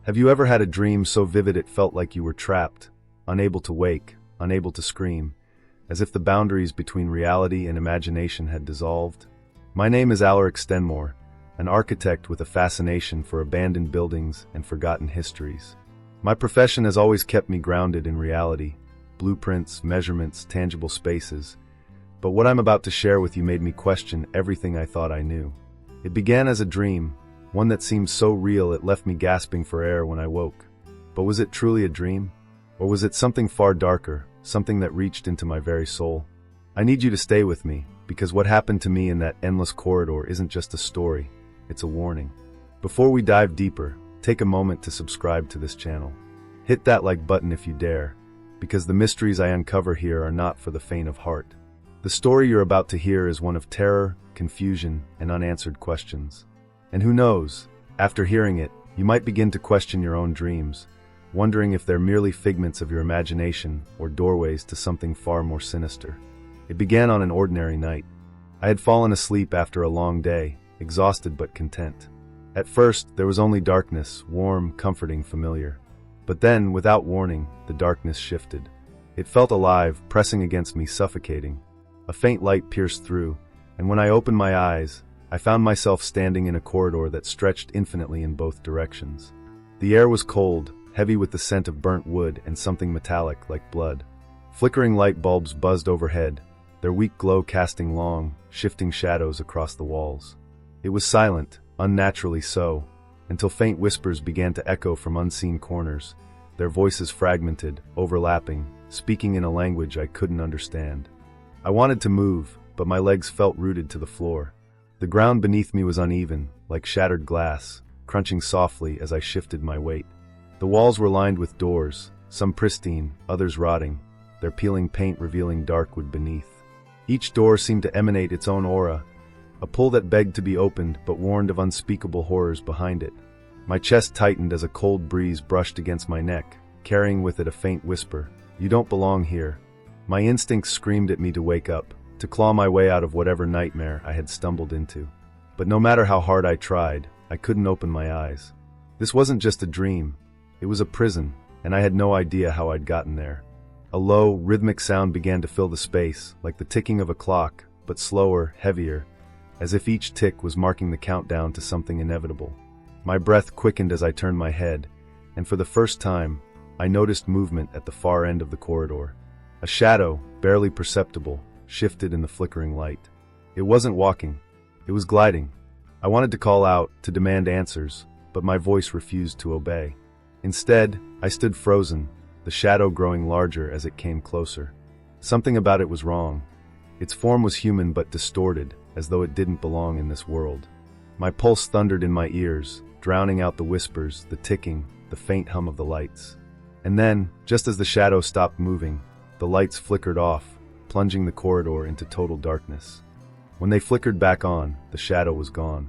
Have you ever had a dream so vivid it felt like you were trapped, unable to wake, unable to scream, as if the boundaries between reality and imagination had dissolved? My name is Alaric Stenmore, an architect with a fascination for abandoned buildings and forgotten histories. My profession has always kept me grounded in reality, blueprints, measurements, tangible spaces. But what I'm about to share with you made me question everything I thought I knew. It began as a dream, one that seemed so real it left me gasping for air when I woke. But was it truly a dream? Or was it something far darker, something that reached into my very soul? I need you to stay with me, because what happened to me in that endless corridor isn't just a story, it's a warning. Before we dive deeper, take a moment to subscribe to this channel. Hit that like button if you dare, because the mysteries I uncover here are not for the faint of heart. The story you're about to hear is one of terror, confusion, and unanswered questions. And who knows, after hearing it, you might begin to question your own dreams, wondering if they're merely figments of your imagination or doorways to something far more sinister. It began on an ordinary night. I had fallen asleep after a long day, exhausted but content. At first, there was only darkness, warm, comforting, familiar. But then, without warning, the darkness shifted. It felt alive, pressing against me, suffocating. A faint light pierced through, and when I opened my eyes, I found myself standing in a corridor that stretched infinitely in both directions. The air was cold, heavy with the scent of burnt wood and something metallic like blood. Flickering light bulbs buzzed overhead, their weak glow casting long, shifting shadows across the walls. It was silent, unnaturally so, until faint whispers began to echo from unseen corners, their voices fragmented, overlapping, speaking in a language I couldn't understand. I wanted to move, but my legs felt rooted to the floor. The ground beneath me was uneven, like shattered glass, crunching softly as I shifted my weight. The walls were lined with doors, some pristine, others rotting, their peeling paint revealing dark wood beneath. Each door seemed to emanate its own aura, a pull that begged to be opened but warned of unspeakable horrors behind it. My chest tightened as a cold breeze brushed against my neck, carrying with it a faint whisper, "You don't belong here." My instincts screamed at me to wake up, to claw my way out of whatever nightmare I had stumbled into. But no matter how hard I tried, I couldn't open my eyes. This wasn't just a dream. It was a prison, and I had no idea how I'd gotten there. A low, rhythmic sound began to fill the space, like the ticking of a clock, but slower, heavier, as if each tick was marking the countdown to something inevitable. My breath quickened as I turned my head, and for the first time, I noticed movement at the far end of the corridor. A shadow, barely perceptible, shifted in the flickering light. It wasn't walking, it was gliding. I wanted to call out, to demand answers, but my voice refused to obey. Instead, I stood frozen, the shadow growing larger as it came closer. Something about it was wrong. Its form was human but distorted, as though it didn't belong in this world. My pulse thundered in my ears, drowning out the whispers, the ticking, the faint hum of the lights. And then, just as the shadow stopped moving, the lights flickered off, plunging the corridor into total darkness. When they flickered back on, the shadow was gone.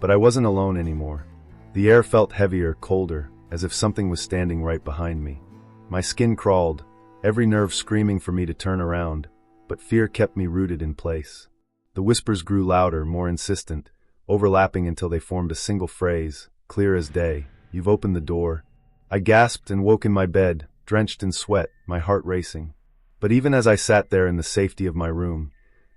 But I wasn't alone anymore. The air felt heavier, colder, as if something was standing right behind me. My skin crawled, every nerve screaming for me to turn around, but fear kept me rooted in place. The whispers grew louder, more insistent, overlapping until they formed a single phrase, clear as day, "You've opened the door." I gasped and woke in my bed, drenched in sweat, my heart racing. But even as I sat there in the safety of my room,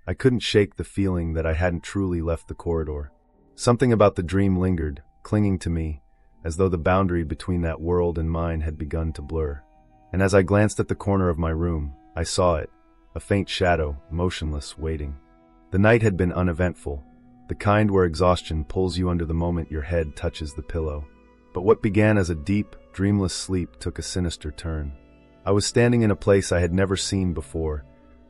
I couldn't shake the feeling that I hadn't truly left the corridor. Something about the dream lingered, clinging to me, as though the boundary between that world and mine had begun to blur. And as I glanced at the corner of my room, I saw it, a faint shadow, motionless, waiting. The night had been uneventful, the kind where exhaustion pulls you under the moment your head touches the pillow. But what began as a deep, dreamless sleep took a sinister turn. I was standing in a place I had never seen before,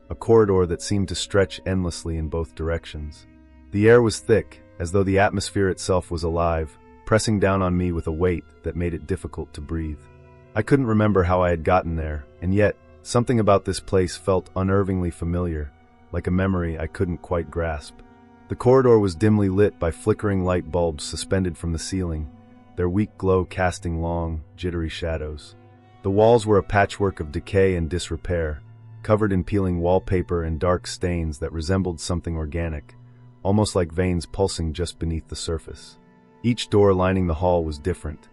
a corridor that seemed to stretch endlessly in both directions. The air was thick, as though the atmosphere itself was alive, pressing down on me with a weight that made it difficult to breathe. I couldn't remember how I had gotten there, and yet, something about this place felt unnervingly familiar, like a memory I couldn't quite grasp. The corridor was dimly lit by flickering light bulbs suspended from the ceiling, their weak glow casting long, jittery shadows. The walls were a patchwork of decay and disrepair, covered in peeling wallpaper and dark stains that resembled something organic, almost like veins pulsing just beneath the surface. Each door lining the hall was different,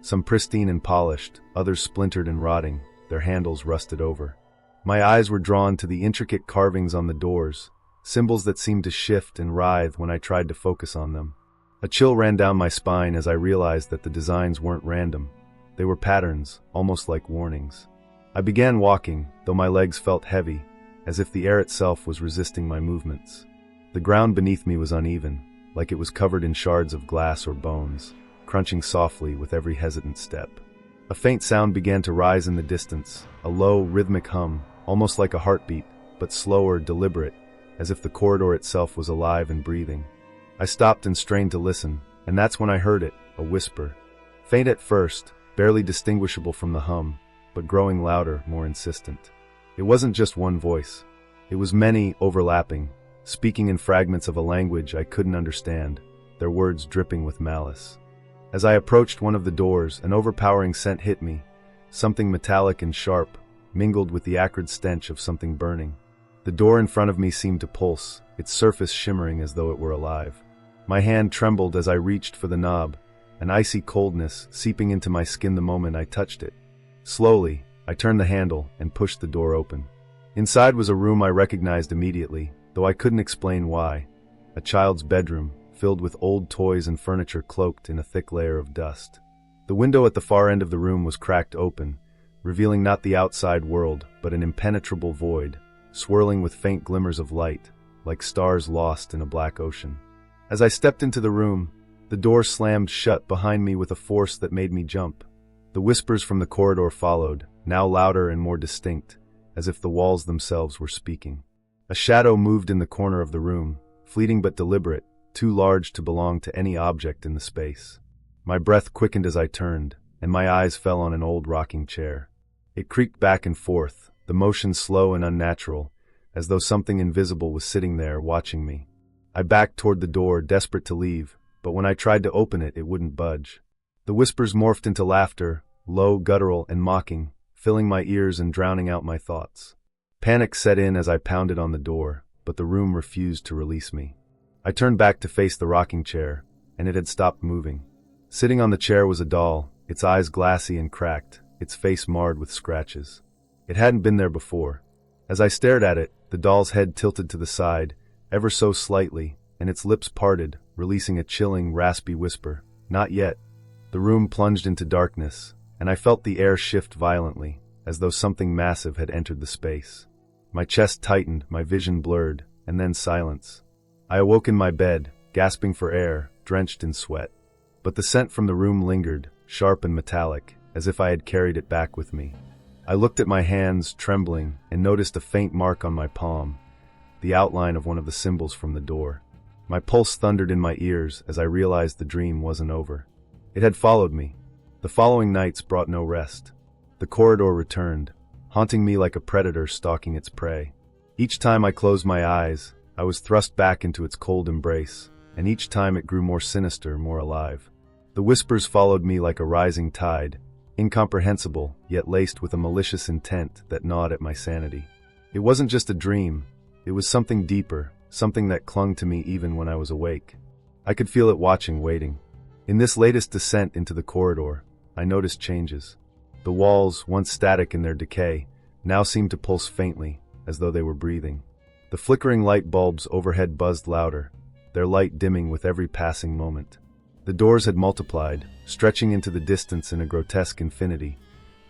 Some pristine and polished, others splintered and rotting, their handles rusted over. My eyes were drawn to the intricate carvings on the doors, symbols that seemed to shift and writhe when I tried to focus on them. A chill ran down my spine as I realized that the designs weren't random. They were patterns, almost like warnings. I began walking, though my legs felt heavy, as if the air itself was resisting my movements. The ground beneath me was uneven, like it was covered in shards of glass or bones, crunching softly with every hesitant step. A faint sound began to rise in the distance, a low, rhythmic hum, almost like a heartbeat, but slower, deliberate, as if the corridor itself was alive and breathing. I stopped and strained to listen, and that's when I heard it, a whisper. Faint at first, barely distinguishable from the hum, but growing louder, more insistent. It wasn't just one voice. It was many, overlapping, speaking in fragments of a language I couldn't understand, their words dripping with malice. As I approached one of the doors, an overpowering scent hit me, something metallic and sharp, mingled with the acrid stench of something burning. The door in front of me seemed to pulse, its surface shimmering as though it were alive. My hand trembled as I reached for the knob, an icy coldness seeping into my skin the moment I touched it. Slowly, I turned the handle and pushed the door open. Inside was a room I recognized immediately, though I couldn't explain why. A child's bedroom, filled with old toys and furniture cloaked in a thick layer of dust. The window at the far end of the room was cracked open, revealing not the outside world, but an impenetrable void, swirling with faint glimmers of light, like stars lost in a black ocean. As I stepped into the room, the door slammed shut behind me with a force that made me jump. The whispers from the corridor followed, now louder and more distinct, as if the walls themselves were speaking. A shadow moved in the corner of the room, fleeting but deliberate, too large to belong to any object in the space. My breath quickened as I turned, and my eyes fell on an old rocking chair. It creaked back and forth, the motion slow and unnatural, as though something invisible was sitting there watching me. I backed toward the door, desperate to leave, but when I tried to open it, it wouldn't budge. The whispers morphed into laughter, low, guttural, and mocking, filling my ears and drowning out my thoughts. Panic set in as I pounded on the door, but the room refused to release me. I turned back to face the rocking chair, and it had stopped moving. Sitting on the chair was a doll, its eyes glassy and cracked, its face marred with scratches. It hadn't been there before. As I stared at it, the doll's head tilted to the side, ever so slightly, and its lips parted, releasing a chilling, raspy whisper. Not yet. The room plunged into darkness, and I felt the air shift violently, as though something massive had entered the space. My chest tightened, my vision blurred, and then silence. I awoke in my bed, gasping for air, drenched in sweat. But the scent from the room lingered, sharp and metallic, as if I had carried it back with me. I looked at my hands, trembling, and noticed a faint mark on my palm, the outline of one of the symbols from the door. My pulse thundered in my ears as I realized the dream wasn't over. It had followed me. The following nights brought no rest. The corridor returned, haunting me like a predator stalking its prey. Each time I closed my eyes, I was thrust back into its cold embrace, and each time it grew more sinister, more alive. The whispers followed me like a rising tide, incomprehensible, yet laced with a malicious intent that gnawed at my sanity. It wasn't just a dream, it was something deeper, something that clung to me even when I was awake. I could feel it watching, waiting. In this latest descent into the corridor, I noticed changes. The walls, once static in their decay, now seemed to pulse faintly, as though they were breathing. The flickering light bulbs overhead buzzed louder, their light dimming with every passing moment. The doors had multiplied, stretching into the distance in a grotesque infinity,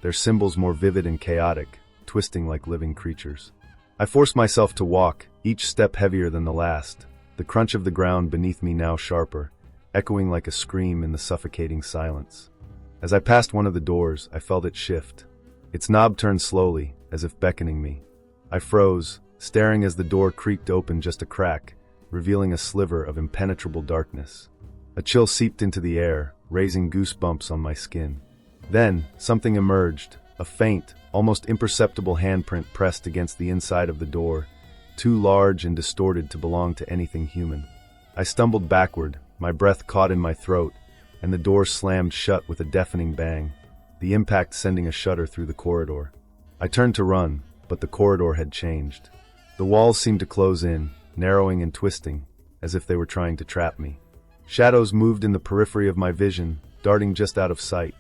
their symbols more vivid and chaotic, twisting like living creatures. I forced myself to walk, each step heavier than the last, the crunch of the ground beneath me now sharper, echoing like a scream in the suffocating silence. As I passed one of the doors, I felt it shift. Its knob turned slowly, as if beckoning me. I froze, staring as the door creaked open just a crack, revealing a sliver of impenetrable darkness. A chill seeped into the air, raising goosebumps on my skin. Then, something emerged, a faint, almost imperceptible handprint pressed against the inside of the door, too large and distorted to belong to anything human. I stumbled backward, my breath caught in my throat, and the door slammed shut with a deafening bang, the impact sending a shudder through the corridor. I turned to run, but the corridor had changed. The walls seemed to close in, narrowing and twisting, as if they were trying to trap me. Shadows moved in the periphery of my vision, darting just out of sight,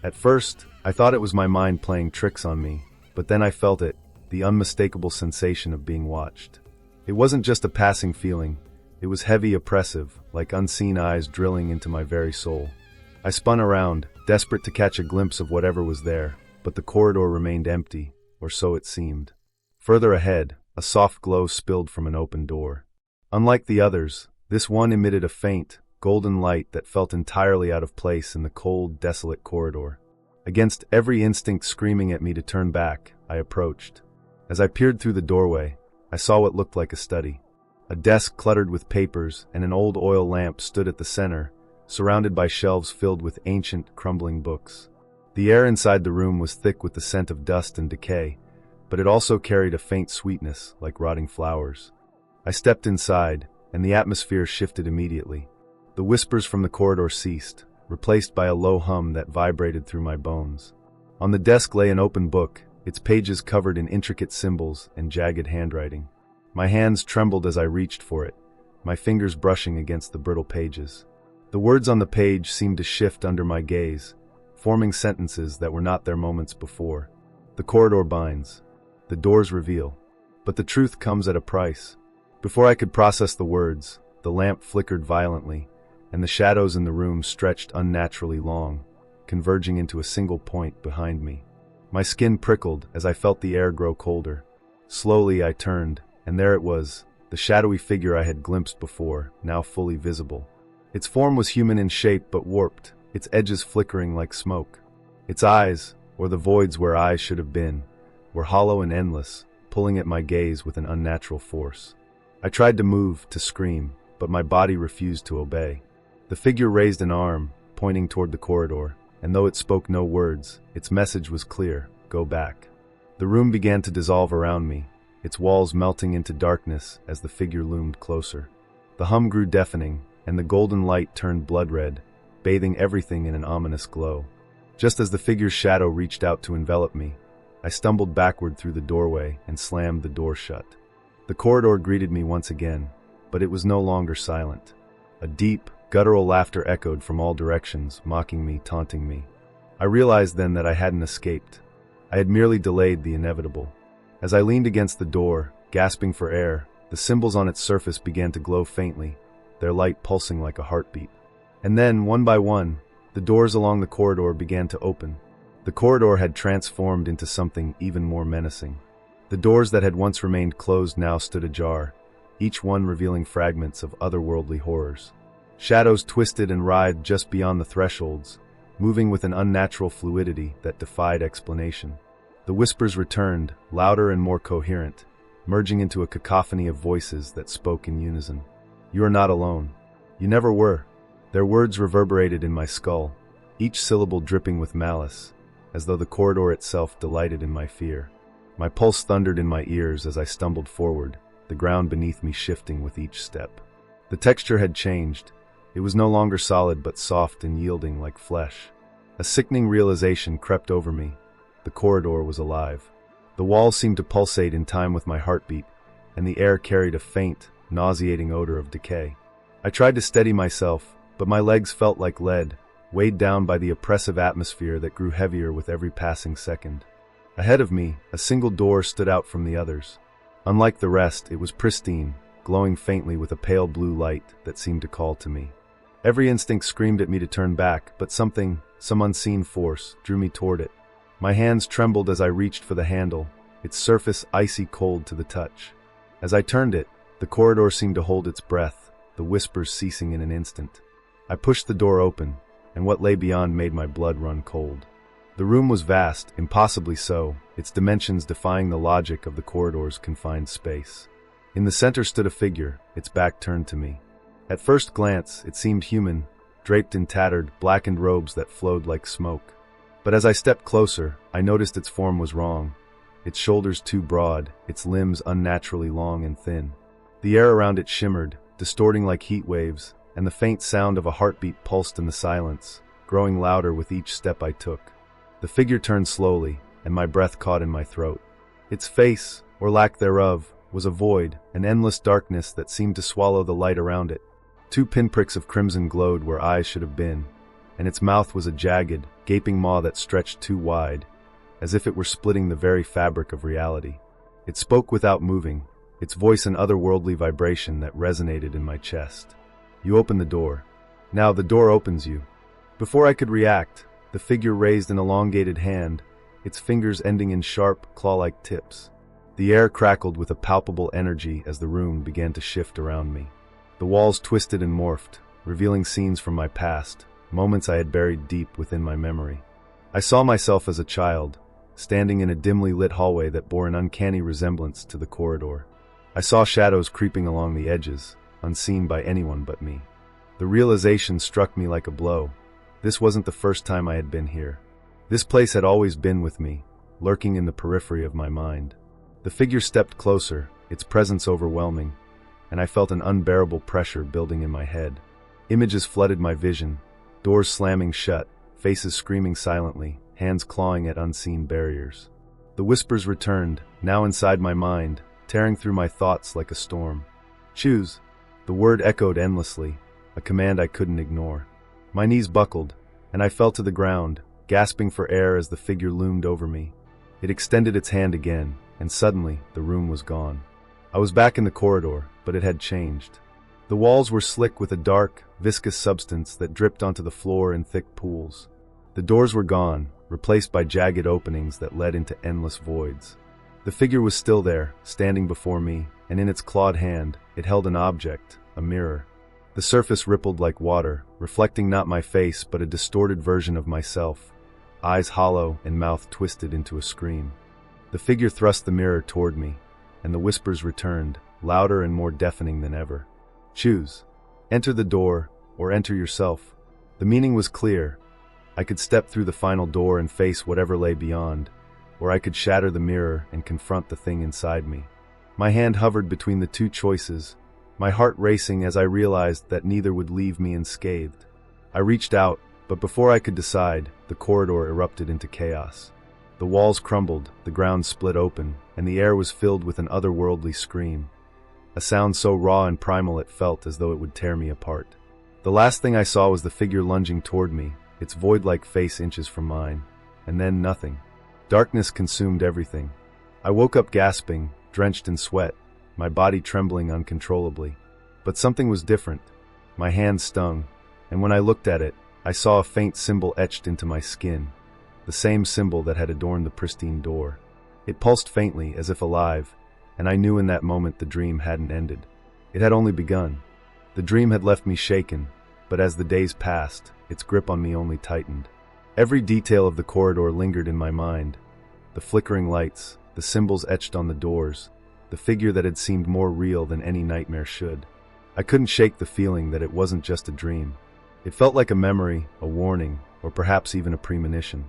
At first, I thought it was my mind playing tricks on me, but then I felt it, the unmistakable sensation of being watched. It wasn't just a passing feeling, it was heavy, oppressive, like unseen eyes drilling into my very soul. I spun around, desperate to catch a glimpse of whatever was there, but the corridor remained empty, or so it seemed. Further ahead, a soft glow spilled from an open door. Unlike the others, this one emitted a faint, golden light that felt entirely out of place in the cold, desolate corridor. Against every instinct screaming at me to turn back, I approached. As I peered through the doorway, I saw what looked like a study. A desk cluttered with papers and an old oil lamp stood at the center, surrounded by shelves filled with ancient, crumbling books. The air inside the room was thick with the scent of dust and decay, but it also carried a faint sweetness, like rotting flowers. I stepped inside, and the atmosphere shifted immediately. The whispers from the corridor ceased, replaced by a low hum that vibrated through my bones. On the desk lay an open book, its pages covered in intricate symbols and jagged handwriting. My hands trembled as I reached for it, my fingers brushing against the brittle pages. The words on the page seemed to shift under my gaze, forming sentences that were not there moments before. The corridor binds. The doors reveal. But the truth comes at a price. Before I could process the words, the lamp flickered violently, and the shadows in the room stretched unnaturally long, converging into a single point behind me. My skin prickled as I felt the air grow colder. Slowly I turned, and there it was, the shadowy figure I had glimpsed before, now fully visible. Its form was human in shape but warped, its edges flickering like smoke. Its eyes, or the voids where eyes should have been, were hollow and endless, pulling at my gaze with an unnatural force. I tried to move, to scream, but my body refused to obey. The figure raised an arm, pointing toward the corridor, and though it spoke no words, its message was clear: go back. The room began to dissolve around me, its walls melting into darkness as the figure loomed closer. The hum grew deafening, and the golden light turned blood-red, bathing everything in an ominous glow. Just as the figure's shadow reached out to envelop me, I stumbled backward through the doorway and slammed the door shut. The corridor greeted me once again, but it was no longer silent. A deep, guttural laughter echoed from all directions, mocking me, taunting me. I realized then that I hadn't escaped. I had merely delayed the inevitable. As I leaned against the door, gasping for air, the symbols on its surface began to glow faintly, their light pulsing like a heartbeat. And then, one by one, the doors along the corridor began to open. The corridor had transformed into something even more menacing. The doors that had once remained closed now stood ajar, each one revealing fragments of otherworldly horrors. Shadows twisted and writhed just beyond the thresholds, moving with an unnatural fluidity that defied explanation. The whispers returned, louder and more coherent, merging into a cacophony of voices that spoke in unison. You are not alone. You never were. Their words reverberated in my skull, each syllable dripping with malice, as though the corridor itself delighted in my fear. My pulse thundered in my ears as I stumbled forward, the ground beneath me shifting with each step. The texture had changed. It was no longer solid but soft and yielding like flesh. A sickening realization crept over me. The corridor was alive. The walls seemed to pulsate in time with my heartbeat, and the air carried a faint, nauseating odor of decay. I tried to steady myself, but my legs felt like lead, weighed down by the oppressive atmosphere that grew heavier with every passing second. Ahead of me, a single door stood out from the others. Unlike the rest, it was pristine, glowing faintly with a pale blue light that seemed to call to me. Every instinct screamed at me to turn back, but some unseen force, drew me toward it. My hands trembled as I reached for the handle, its surface icy cold to the touch. As I turned it, the corridor seemed to hold its breath, the whispers ceasing in an instant. I pushed the door open, and what lay beyond made my blood run cold. The room was vast, impossibly so, its dimensions defying the logic of the corridor's confined space. In the center stood a figure, its back turned to me. At first glance, it seemed human, draped in tattered, blackened robes that flowed like smoke. But as I stepped closer, I noticed its form was wrong. Its shoulders too broad, its limbs unnaturally long and thin. The air around it shimmered, distorting like heat waves, and the faint sound of a heartbeat pulsed in the silence, growing louder with each step I took. The figure turned slowly, and my breath caught in my throat. Its face, or lack thereof, was a void, an endless darkness that seemed to swallow the light around it. 2 pinpricks of crimson glowed where eyes should have been, and its mouth was a jagged, gaping maw that stretched too wide, as if it were splitting the very fabric of reality. It spoke without moving, its voice an otherworldly vibration that resonated in my chest. You open the door. Now the door opens you. Before I could react, the figure raised an elongated hand, its fingers ending in sharp, claw-like tips. The air crackled with a palpable energy as the room began to shift around me. The walls twisted and morphed, revealing scenes from my past, moments I had buried deep within my memory. I saw myself as a child, standing in a dimly lit hallway that bore an uncanny resemblance to the corridor. I saw shadows creeping along the edges, unseen by anyone but me. The realization struck me like a blow. This wasn't the first time I had been here. This place had always been with me, lurking in the periphery of my mind. The figure stepped closer, its presence overwhelming, and I felt an unbearable pressure building in my head. Images flooded my vision, doors slamming shut, faces screaming silently, hands clawing at unseen barriers. The whispers returned, now inside my mind, tearing through my thoughts like a storm. Choose. The word echoed endlessly, a command I couldn't ignore. My knees buckled, and I fell to the ground, gasping for air as the figure loomed over me. It extended its hand again, and suddenly the room was gone. I was back in the corridor, but it had changed. The walls were slick with a dark, viscous substance that dripped onto the floor in thick pools. The doors were gone, replaced by jagged openings that led into endless voids. The figure was still there, standing before me, and in its clawed hand, it held an object, a mirror. The surface rippled like water, reflecting not my face but a distorted version of myself, eyes hollow and mouth twisted into a scream. The figure thrust the mirror toward me, and the whispers returned, louder and more deafening than ever. Choose. Enter the door, or enter yourself. The meaning was clear. I could step through the final door and face whatever lay beyond, or I could shatter the mirror and confront the thing inside me. My hand hovered between the two choices, my heart racing as I realized that neither would leave me unscathed. I reached out, but before I could decide, the corridor erupted into chaos. The walls crumbled, the ground split open, and the air was filled with an otherworldly scream, a sound so raw and primal it felt as though it would tear me apart. The last thing I saw was the figure lunging toward me, its void-like face inches from mine, and then nothing. Darkness consumed everything. I woke up gasping, drenched in sweat, my body trembling uncontrollably. But something was different. My hand stung, and when I looked at it, I saw a faint symbol etched into my skin, the same symbol that had adorned the pristine door. It pulsed faintly, as if alive, and I knew in that moment the dream hadn't ended. It had only begun. The dream had left me shaken, but as the days passed, its grip on me only tightened. Every detail of the corridor lingered in my mind. The flickering lights, the symbols etched on the doors, the figure that had seemed more real than any nightmare should. I couldn't shake the feeling that it wasn't just a dream. It felt like a memory, a warning, or perhaps even a premonition.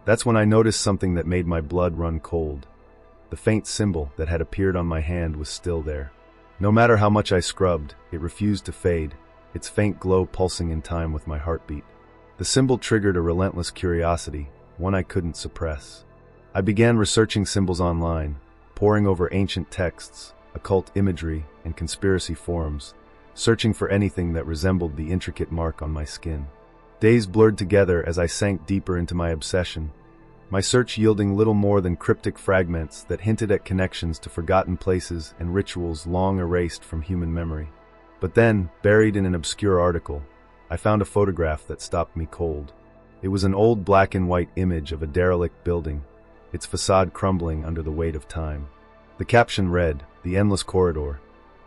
That's when I noticed something that made my blood run cold. The faint symbol that had appeared on my hand was still there. No matter how much I scrubbed, it refused to fade, its faint glow pulsing in time with my heartbeat. The symbol triggered a relentless curiosity, one I couldn't suppress. I began researching symbols online, poring over ancient texts, occult imagery, and conspiracy forums, searching for anything that resembled the intricate mark on my skin. Days blurred together as I sank deeper into my obsession, my search yielding little more than cryptic fragments that hinted at connections to forgotten places and rituals long erased from human memory. But then, buried in an obscure article, I found a photograph that stopped me cold. It was an old black and white image of a derelict building, its facade crumbling under the weight of time. The caption read, "The Endless Corridor,"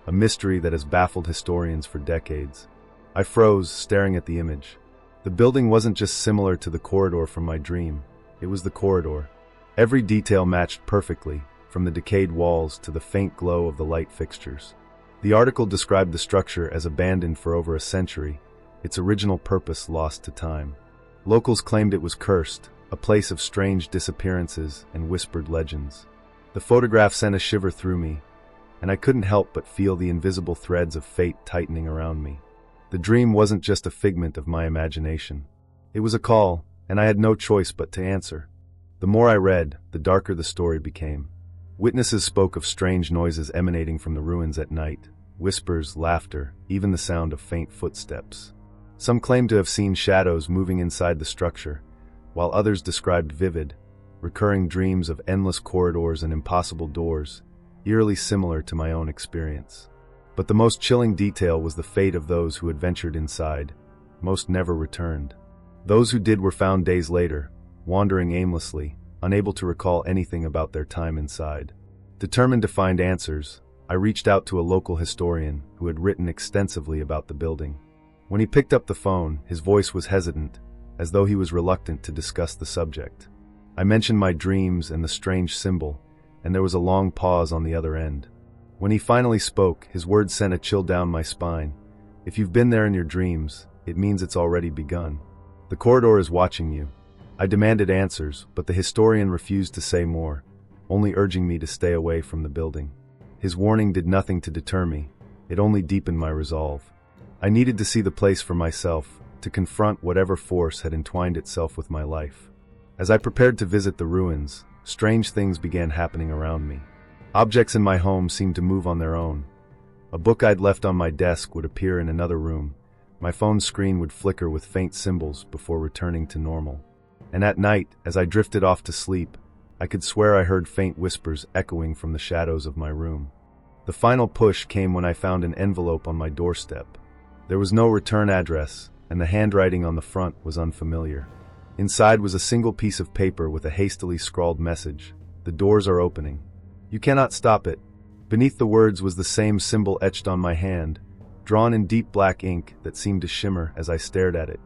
a mystery that has baffled historians for decades. I froze, staring at the image. The building wasn't just similar to the corridor from my dream, it was the corridor. Every detail matched perfectly, from the decayed walls to the faint glow of the light fixtures. The article described the structure as abandoned for over a century, its original purpose lost to time. Locals claimed it was cursed, a place of strange disappearances and whispered legends. The photograph sent a shiver through me, and I couldn't help but feel the invisible threads of fate tightening around me. The dream wasn't just a figment of my imagination. It was a call, and I had no choice but to answer. The more I read, the darker the story became. Witnesses spoke of strange noises emanating from the ruins at night, whispers, laughter, even the sound of faint footsteps. Some claimed to have seen shadows moving inside the structure, while others described vivid, recurring dreams of endless corridors and impossible doors, eerily similar to my own experience. But the most chilling detail was the fate of those who had ventured inside. Most never returned. Those who did were found days later, wandering aimlessly, unable to recall anything about their time inside. Determined to find answers, I reached out to a local historian who had written extensively about the building. When he picked up the phone, his voice was hesitant, as though he was reluctant to discuss the subject. I mentioned my dreams and the strange symbol, and there was a long pause on the other end. When he finally spoke, his words sent a chill down my spine. If you've been there in your dreams, it means it's already begun. The corridor is watching you. I demanded answers, but the historian refused to say more, only urging me to stay away from the building. His warning did nothing to deter me. It only deepened my resolve. I needed to see the place for myself, to confront whatever force had entwined itself with my life. As I prepared to visit the ruins, strange things began happening around me. Objects in my home seemed to move on their own. A book I'd left on my desk would appear in another room. My phone's screen would flicker with faint symbols before returning to normal. And at night, as I drifted off to sleep, I could swear I heard faint whispers echoing from the shadows of my room. The final push came when I found an envelope on my doorstep. There was no return address, and the handwriting on the front was unfamiliar. Inside was a single piece of paper with a hastily scrawled message. "The doors are opening. You cannot stop it." Beneath the words was the same symbol etched on my hand, drawn in deep black ink that seemed to shimmer as I stared at it.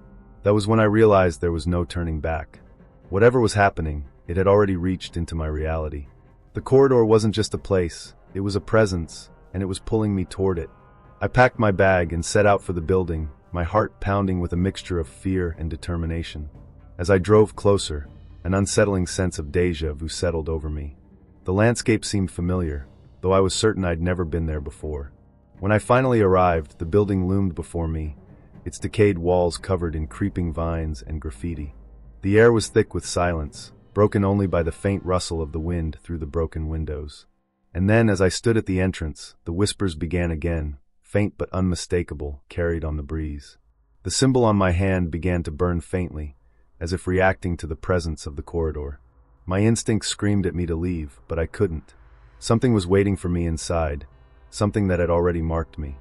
That was when I realized there was no turning back. Whatever was happening, it had already reached into my reality. The corridor wasn't just a place, it was a presence, and it was pulling me toward it. I packed my bag and set out for the building, my heart pounding with a mixture of fear and determination. As I drove closer, an unsettling sense of déjà vu settled over me. The landscape seemed familiar, though I was certain I'd never been there before. When I finally arrived, the building loomed before me, its decayed walls covered in creeping vines and graffiti. The air was thick with silence, broken only by the faint rustle of the wind through the broken windows. And then, as I stood at the entrance, the whispers began again, faint but unmistakable, carried on the breeze. The symbol on my hand began to burn faintly, as if reacting to the presence of the corridor. My instincts screamed at me to leave, but I couldn't. Something was waiting for me inside, something that had already marked me.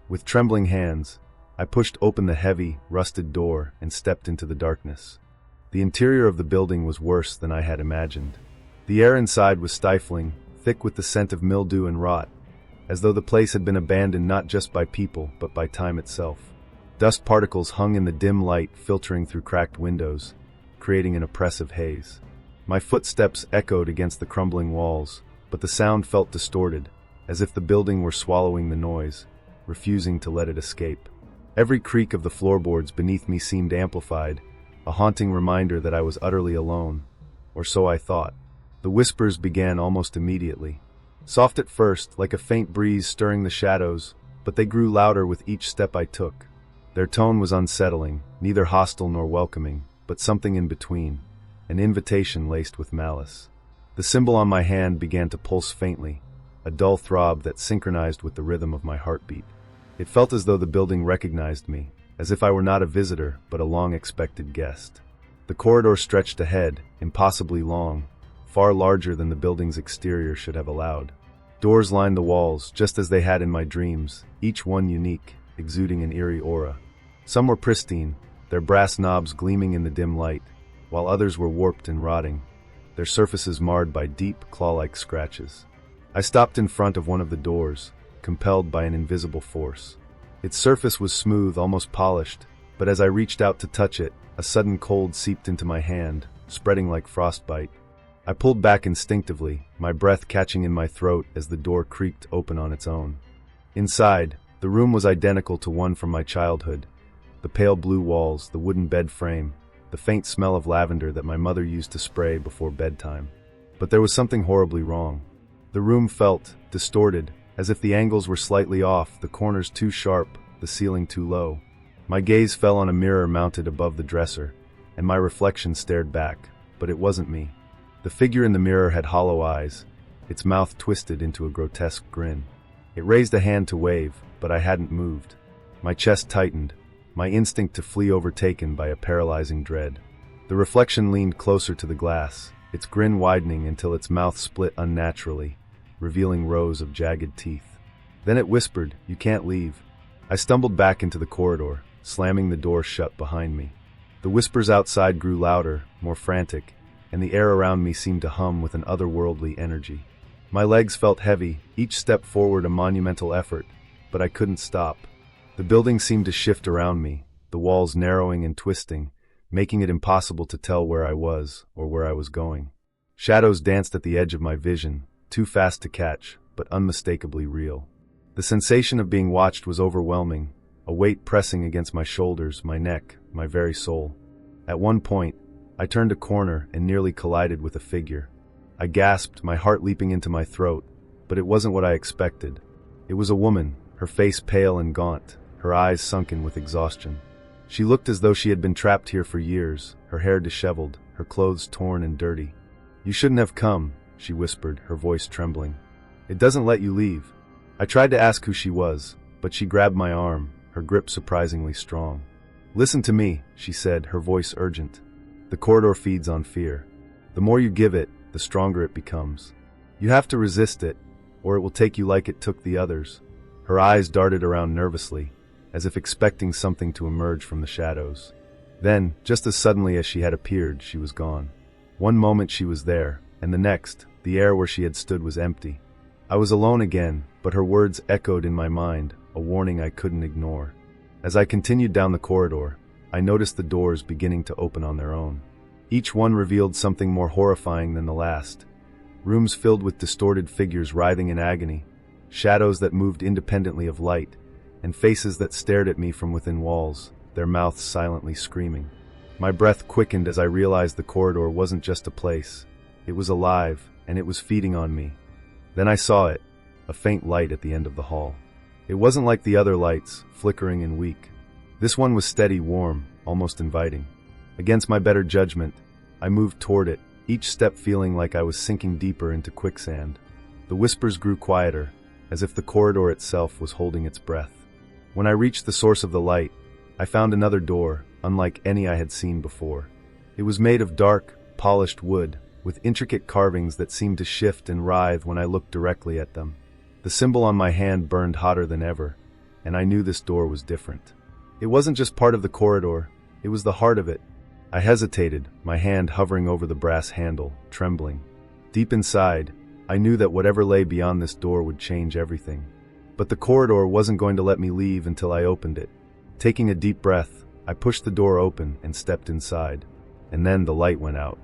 With trembling hands, I pushed open the heavy, rusted door and stepped into the darkness. The interior of the building was worse than I had imagined. The air inside was stifling, thick with the scent of mildew and rot, as though the place had been abandoned not just by people, but by time itself. Dust particles hung in the dim light filtering through cracked windows, creating an oppressive haze. My footsteps echoed against the crumbling walls, but the sound felt distorted, as if the building were swallowing the noise, refusing to let it escape. Every creak of the floorboards beneath me seemed amplified, a haunting reminder that I was utterly alone, or so I thought. The whispers began almost immediately. Soft at first, like a faint breeze stirring the shadows, but they grew louder with each step I took. Their tone was unsettling, neither hostile nor welcoming, but something in between, an invitation laced with malice. The symbol on my hand began to pulse faintly, a dull throb that synchronized with the rhythm of my heartbeat. It felt as though the building recognized me, as if I were not a visitor, but a long-expected guest. The corridor stretched ahead, impossibly long, far larger than the building's exterior should have allowed. Doors lined the walls, just as they had in my dreams, each one unique, exuding an eerie aura. Some were pristine, their brass knobs gleaming in the dim light, while others were warped and rotting, their surfaces marred by deep, claw-like scratches. I stopped in front of one of the doors, compelled by an invisible force. Its surface was smooth, almost polished, but as I reached out to touch it, a sudden cold seeped into my hand, spreading like frostbite. I pulled back instinctively, my breath catching in my throat as the door creaked open on its own. Inside, the room was identical to one from my childhood. The pale blue walls, the wooden bed frame, the faint smell of lavender that my mother used to spray before bedtime. But there was something horribly wrong. The room felt distorted, as if the angles were slightly off, the corners too sharp, the ceiling too low. My gaze fell on a mirror mounted above the dresser, and my reflection stared back, but it wasn't me. The figure in the mirror had hollow eyes, its mouth twisted into a grotesque grin. It raised a hand to wave, but I hadn't moved. My chest tightened, my instinct to flee overtaken by a paralyzing dread. The reflection leaned closer to the glass, its grin widening until its mouth split unnaturally, revealing rows of jagged teeth. Then it whispered, "You can't leave." I stumbled back into the corridor, slamming the door shut behind me. The whispers outside grew louder, more frantic, and the air around me seemed to hum with an otherworldly energy. My legs felt heavy, each step forward a monumental effort, but I couldn't stop. The building seemed to shift around me, the walls narrowing and twisting, making it impossible to tell where I was or where I was going. Shadows danced at the edge of my vision, too fast to catch, but unmistakably real. The sensation of being watched was overwhelming, a weight pressing against my shoulders, my neck, my very soul. At one point, I turned a corner and nearly collided with a figure. I gasped, my heart leaping into my throat, but it wasn't what I expected. It was a woman, her face pale and gaunt, her eyes sunken with exhaustion. She looked as though she had been trapped here for years, her hair disheveled, her clothes torn and dirty. "You shouldn't have come," she whispered, her voice trembling. "It doesn't let you leave." I tried to ask who she was, but she grabbed my arm, her grip surprisingly strong. "Listen to me," she said, her voice urgent. "The corridor feeds on fear. The more you give it, the stronger it becomes. You have to resist it, or it will take you like it took the others." Her eyes darted around nervously, as if expecting something to emerge from the shadows. Then, just as suddenly as she had appeared, she was gone. One moment she was there, and the next, the air where she had stood was empty. I was alone again, but her words echoed in my mind, a warning I couldn't ignore. As I continued down the corridor, I noticed the doors beginning to open on their own. Each one revealed something more horrifying than the last. Rooms filled with distorted figures writhing in agony, shadows that moved independently of light, and faces that stared at me from within walls, their mouths silently screaming. My breath quickened as I realized the corridor wasn't just a place. It was alive, and it was feeding on me. Then I saw it, a faint light at the end of the hall. It wasn't like the other lights, flickering and weak. This one was steady, warm, almost inviting. Against my better judgment, I moved toward it, each step feeling like I was sinking deeper into quicksand. The whispers grew quieter, as if the corridor itself was holding its breath. When I reached the source of the light, I found another door, unlike any I had seen before. It was made of dark, polished wood, with intricate carvings that seemed to shift and writhe when I looked directly at them. The symbol on my hand burned hotter than ever, and I knew this door was different. It wasn't just part of the corridor, it was the heart of it. I hesitated, my hand hovering over the brass handle, trembling. Deep inside, I knew that whatever lay beyond this door would change everything. But the corridor wasn't going to let me leave until I opened it. Taking a deep breath, I pushed the door open and stepped inside. And then the light went out.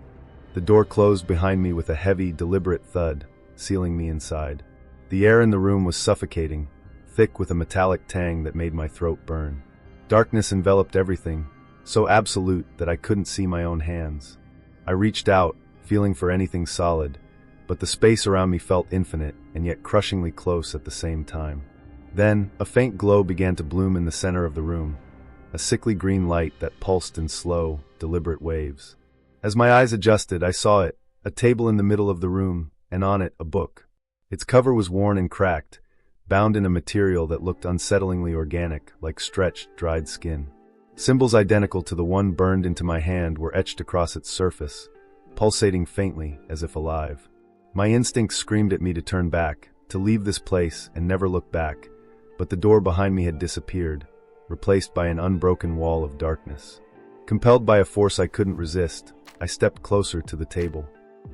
The door closed behind me with a heavy, deliberate thud, sealing me inside. The air in the room was suffocating, thick with a metallic tang that made my throat burn. Darkness enveloped everything, so absolute that I couldn't see my own hands. I reached out, feeling for anything solid, but the space around me felt infinite and yet crushingly close at the same time. Then, a faint glow began to bloom in the center of the room, a sickly green light that pulsed in slow, deliberate waves. As my eyes adjusted, I saw it, a table in the middle of the room, and on it, a book. Its cover was worn and cracked, bound in a material that looked unsettlingly organic, like stretched, dried skin. Symbols identical to the one burned into my hand were etched across its surface, pulsating faintly, as if alive. My instincts screamed at me to turn back, to leave this place and never look back, but the door behind me had disappeared, replaced by an unbroken wall of darkness. Compelled by a force I couldn't resist, I stepped closer to the table.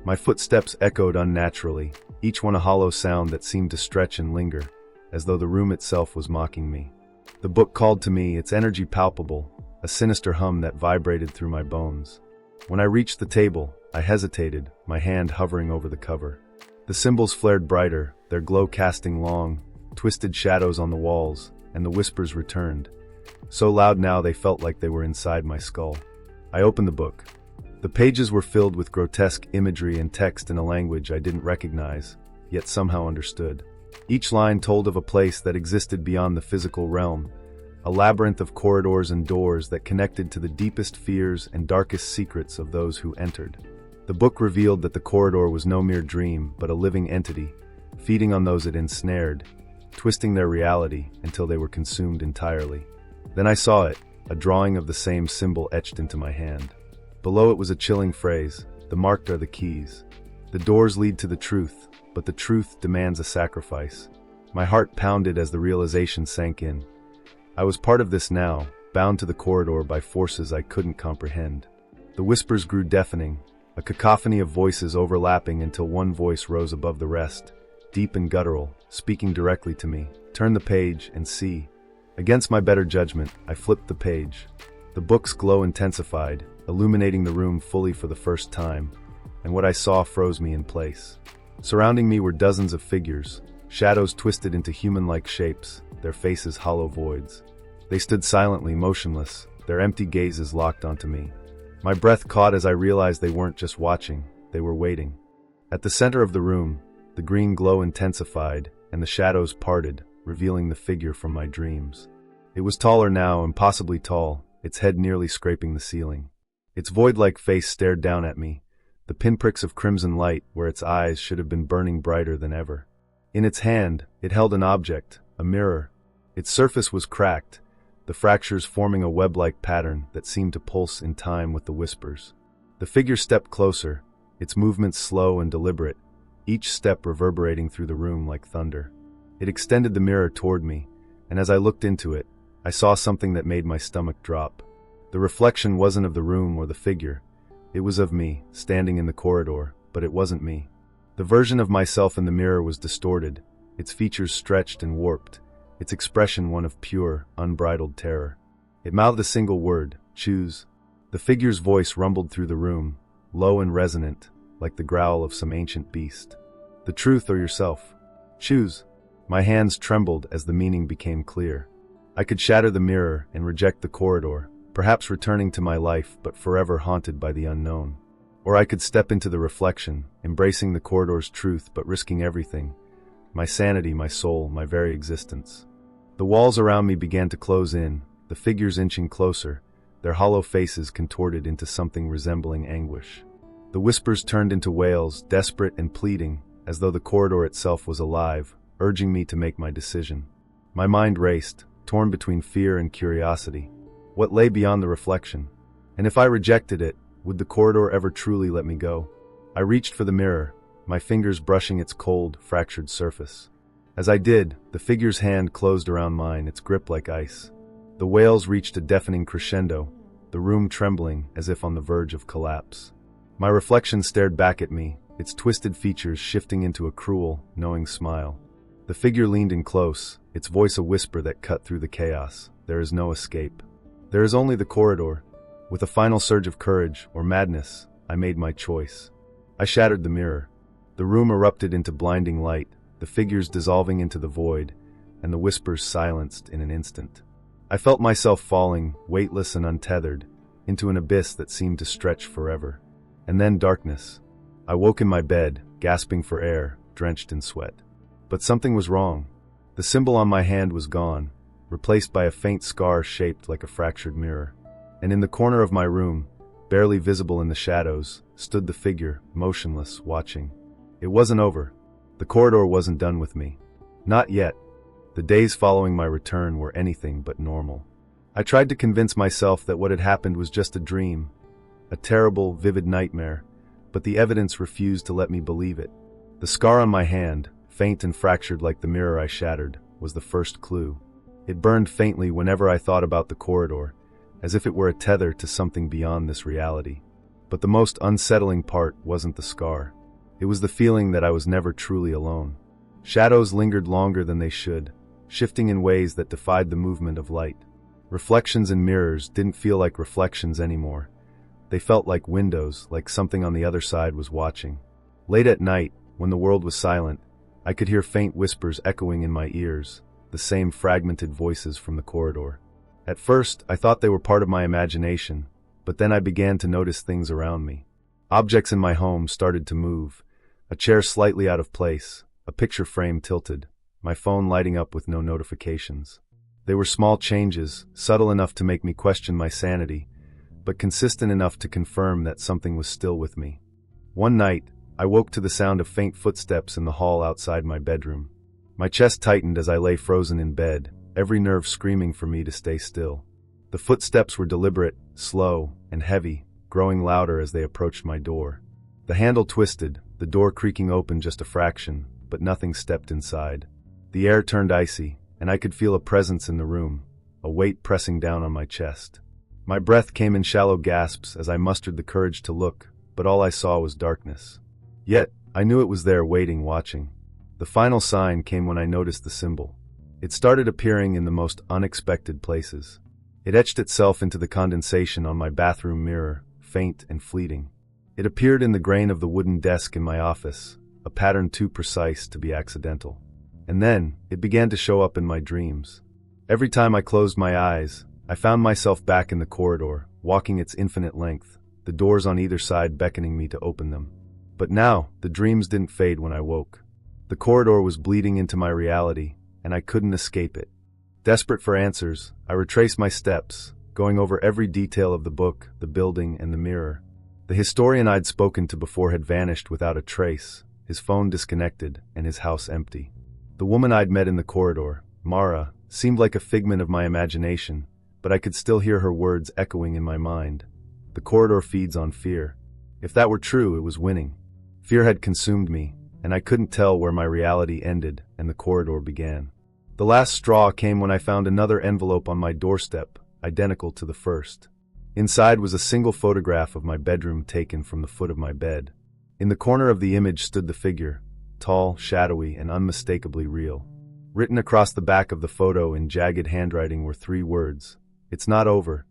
My footsteps echoed unnaturally, each one a hollow sound that seemed to stretch and linger, as though the room itself was mocking me. The book called to me, its energy palpable, a sinister hum that vibrated through my bones. When I reached the table, I hesitated, my hand hovering over the cover. The symbols flared brighter, their glow casting long, twisted shadows on the walls, and the whispers returned. So loud now they felt like they were inside my skull. I opened the book. The pages were filled with grotesque imagery and text in a language I didn't recognize, yet somehow understood. Each line told of a place that existed beyond the physical realm, a labyrinth of corridors and doors that connected to the deepest fears and darkest secrets of those who entered. The book revealed that the corridor was no mere dream, but a living entity, feeding on those it ensnared, twisting their reality until they were consumed entirely. Then I saw it, a drawing of the same symbol etched into my hand. Below it was a chilling phrase, "The marked are the keys. The doors lead to the truth, but the truth demands a sacrifice." My heart pounded as the realization sank in. I was part of this now, bound to the corridor by forces I couldn't comprehend. The whispers grew deafening, a cacophony of voices overlapping until one voice rose above the rest, deep and guttural, speaking directly to me. "Turn the page and see." Against my better judgment, I flipped the page. The book's glow intensified, illuminating the room fully for the first time, and what I saw froze me in place. Surrounding me were dozens of figures, shadows twisted into human-like shapes, their faces hollow voids. They stood silently, motionless, their empty gazes locked onto me. My breath caught as I realized they weren't just watching, they were waiting. At the center of the room, the green glow intensified, and the shadows parted, revealing the figure from my dreams. It was taller now, impossibly tall, its head nearly scraping the ceiling. Its void-like face stared down at me, the pinpricks of crimson light where its eyes should have been burning brighter than ever. In its hand, it held an object, a mirror. Its surface was cracked, the fractures forming a web-like pattern that seemed to pulse in time with the whispers. The figure stepped closer, its movements slow and deliberate, each step reverberating through the room like thunder. It extended the mirror toward me, and as I looked into it, I saw something that made my stomach drop. The reflection wasn't of the room or the figure. It was of me, standing in the corridor, but it wasn't me. The version of myself in the mirror was distorted, its features stretched and warped, its expression one of pure, unbridled terror. It mouthed a single word, "Choose." The figure's voice rumbled through the room, low and resonant, like the growl of some ancient beast. "The truth or yourself? Choose." My hands trembled as the meaning became clear. I could shatter the mirror and reject the corridor, perhaps returning to my life but forever haunted by the unknown. Or I could step into the reflection, embracing the corridor's truth but risking everything, my sanity, my soul, my very existence. The walls around me began to close in, the figures inching closer, their hollow faces contorted into something resembling anguish. The whispers turned into wails, desperate and pleading, as though the corridor itself was alive, urging me to make my decision. My mind raced, torn between fear and curiosity. What lay beyond the reflection? And if I rejected it, would the corridor ever truly let me go? I reached for the mirror, my fingers brushing its cold, fractured surface. As I did, the figure's hand closed around mine, its grip like ice. The wails reached a deafening crescendo, the room trembling as if on the verge of collapse. My reflection stared back at me, its twisted features shifting into a cruel, knowing smile. The figure leaned in close, its voice a whisper that cut through the chaos. "There is no escape. There is only the corridor." With a final surge of courage, or madness, I made my choice. I shattered the mirror. The room erupted into blinding light, the figures dissolving into the void, and the whispers silenced in an instant. I felt myself falling, weightless and untethered, into an abyss that seemed to stretch forever. And then darkness. I woke in my bed, gasping for air, drenched in sweat. But something was wrong. The symbol on my hand was gone, replaced by a faint scar shaped like a fractured mirror. And in the corner of my room, barely visible in the shadows, stood the figure, motionless, watching. It wasn't over. The corridor wasn't done with me. Not yet. The days following my return were anything but normal. I tried to convince myself that what had happened was just a dream, a terrible, vivid nightmare, but the evidence refused to let me believe it. The scar on my hand, faint and fractured like the mirror I shattered, was the first clue. It burned faintly whenever I thought about the corridor, as if it were a tether to something beyond this reality. But the most unsettling part wasn't the scar. It was the feeling that I was never truly alone. Shadows lingered longer than they should, shifting in ways that defied the movement of light. Reflections in mirrors didn't feel like reflections anymore. They felt like windows, like something on the other side was watching. Late at night, when the world was silent, I could hear faint whispers echoing in my ears, the same fragmented voices from the corridor. At first, I thought they were part of my imagination, but then I began to notice things around me. Objects in my home started to move, a chair slightly out of place, a picture frame tilted, my phone lighting up with no notifications. They were small changes, subtle enough to make me question my sanity, but consistent enough to confirm that something was still with me. One night, I woke to the sound of faint footsteps in the hall outside my bedroom. My chest tightened as I lay frozen in bed, every nerve screaming for me to stay still. The footsteps were deliberate, slow, and heavy, growing louder as they approached my door. The handle twisted, the door creaking open just a fraction, but nothing stepped inside. The air turned icy, and I could feel a presence in the room, a weight pressing down on my chest. My breath came in shallow gasps as I mustered the courage to look, but all I saw was darkness. Yet, I knew it was there waiting, watching. The final sign came when I noticed the symbol. It started appearing in the most unexpected places. It etched itself into the condensation on my bathroom mirror, faint and fleeting. It appeared in the grain of the wooden desk in my office, a pattern too precise to be accidental. And then, it began to show up in my dreams. Every time I closed my eyes, I found myself back in the corridor, walking its infinite length, the doors on either side beckoning me to open them. But now, the dreams didn't fade when I woke. The corridor was bleeding into my reality, and I couldn't escape it. Desperate for answers, I retraced my steps, going over every detail of the book, the building, and the mirror. The historian I'd spoken to before had vanished without a trace, his phone disconnected, and his house empty. The woman I'd met in the corridor, Mara, seemed like a figment of my imagination, but I could still hear her words echoing in my mind. The corridor feeds on fear. If that were true, it was winning. Fear had consumed me, and I couldn't tell where my reality ended and the corridor began. The last straw came when I found another envelope on my doorstep, identical to the first. Inside was a single photograph of my bedroom taken from the foot of my bed. In the corner of the image stood the figure, tall, shadowy, and unmistakably real. Written across the back of the photo in jagged handwriting were 3 words. "It's not over."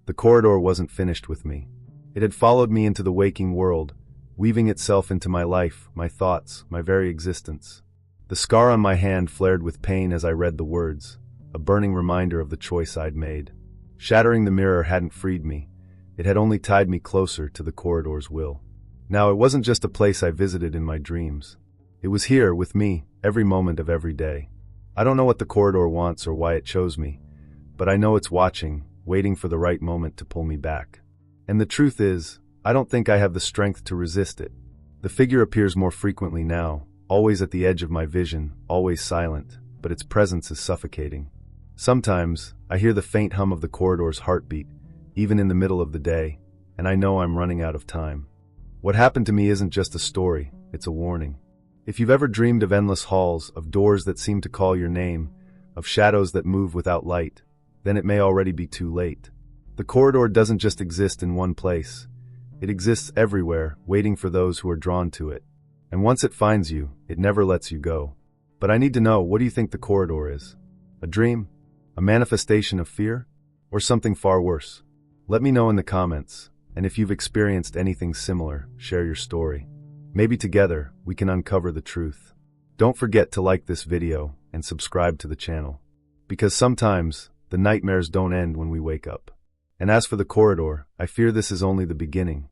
The corridor wasn't finished with me. It had followed me into the waking world, weaving itself into my life, my thoughts, my very existence. The scar on my hand flared with pain as I read the words, a burning reminder of the choice I'd made. Shattering the mirror hadn't freed me. It had only tied me closer to the corridor's will. Now, it wasn't just a place I visited in my dreams. It was here, with me, every moment of every day. I don't know what the corridor wants or why it chose me, but I know it's watching, waiting for the right moment to pull me back. And the truth is, I don't think I have the strength to resist it. The figure appears more frequently now, always at the edge of my vision, always silent, but its presence is suffocating. Sometimes, I hear the faint hum of the corridor's heartbeat, even in the middle of the day, and I know I'm running out of time. What happened to me isn't just a story, it's a warning. If you've ever dreamed of endless halls, of doors that seem to call your name, of shadows that move without light, then it may already be too late. The corridor doesn't just exist in one place. It exists everywhere, waiting for those who are drawn to it. And once it finds you, it never lets you go. But I need to know, what do you think the corridor is? A dream? A manifestation of fear? Or something far worse? Let me know in the comments, and if you've experienced anything similar, share your story. Maybe together, we can uncover the truth. Don't forget to like this video and subscribe to the channel. Because sometimes, the nightmares don't end when we wake up. And as for the corridor, I fear this is only the beginning.